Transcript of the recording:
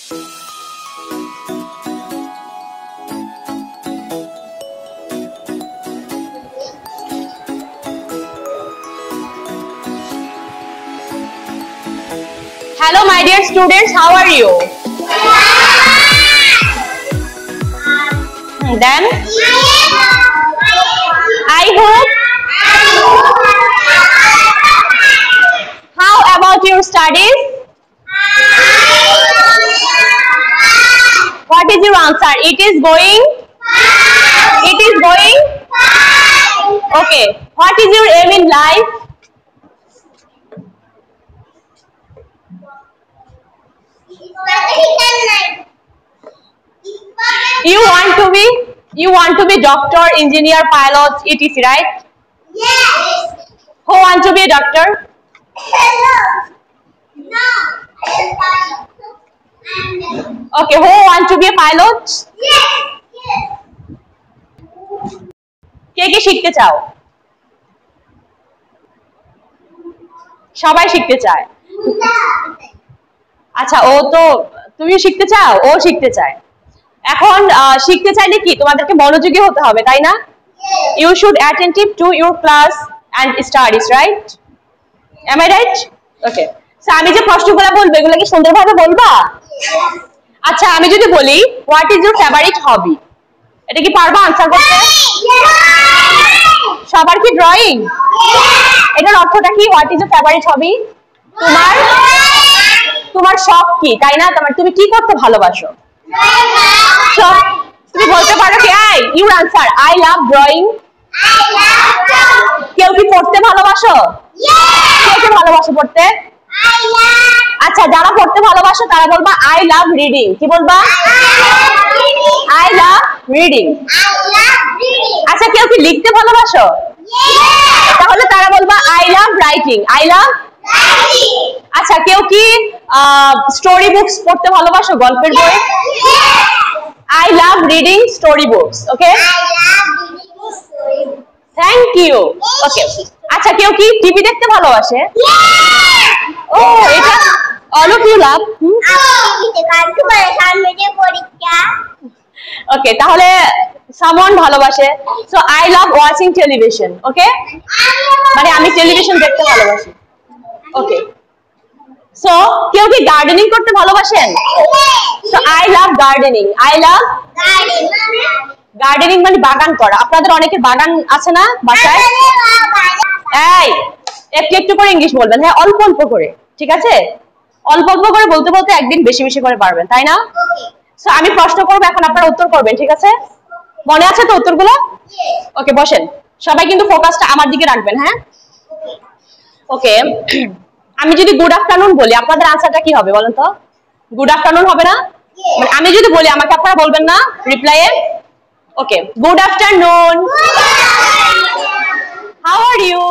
Hello my dear students, how are you? Then I hope. How about your studies? What is your answer? It is going? It is going? Okay. What is your aim in life? You want to be doctor, engineer, pilot, etc., right? Yes. Who want to be a doctor? No. Okay, who want to be a pilot? Yes. কে কে শিখতে চাও? সবাই শিখতে চায়। আচ্ছা, ও তো তুমিও শিখতে চাও, ও শিখতে চায়। এখন শিখতে চাইলে কি তোমাদেরকে মনোযোগী হতে হবে, তাই না? You should attentive to your class and studies, right? Am I right? Okay. So আমি যে প্রশ্নগুলো বলবো এগুলো কি সুন্দরভাবে বলবা? আচ্ছা, আমি যদি বলি what is your favorite hobby? এটা কি পারবা আনসার করতে? সবার কি ড্রয়িং? এটার অর্থটা কি? what is your favorite hobby? তোমার শখ কি, তাই না? তুমি কি করতে ভালোবাসো? তুমি বলতে পারো কি? Your answer I love drawing. কেউ কি পড়তে ভালোবাসো? কে ভালোবাসো পড়তে? আচ্ছা, যারা পড়তে ভালোবাসো তারা বলবা আই লাভ রিডিং। কি বলবা? I love reading. আচ্ছা, কেউ কি লিখতে ভালোবাসো? তাহলে তারা বলবা I love writing. I love. আচ্ছা, কেউ কি স্টোরি বুকস পড়তে ভালোবাসো? গল্পের বই? I love reading story books. Okay? Thank you. Okay. আচ্ছা, কেউ কি টিভি দেখতে ভালোবাসে? ও, এটা all of you love. Okay, তাহলে someone ভালোবাসে। So I love watching television. Okay? মানে আমি টেলিভিশন দেখতে ভালোবাসি। Okay. So কেউ কি গার্ডেনিং করতে ভালোবাসেন? So I love gardening. I love gardening মানে বাগান করা। আপনাদের অনেকের বাগান আছে না বাসায়? এই একটু একটু করে ইংলিশ বলবেন, হ্যাঁ, অল্প অল্প করে, ঠিক আছে? অল্প অল্প করে বলতে বলতে একদিন বেশি বেশি করে পারবেন, তাই না? সো আমি প্রশ্ন করব, এখন আপনারা উত্তর করবেন, ঠিক আছে? মনে আছে তো উত্তরগুলো? ওকে, বসেন। সবাই কিন্তু ফোকাসটা আমার দিকে রাখবেন, হ্যাঁ? ওকে। আমি যদি গুড আফটারনুন বলি আপনাদের আনসারটা কি হবে বলেন তো? গুড আফটারনুন হবে না? মানে আমি যদি বলি আমাকে আপনারা বলবেন না রিপ্লাইয়ে? Okay, good afternoon. How are you?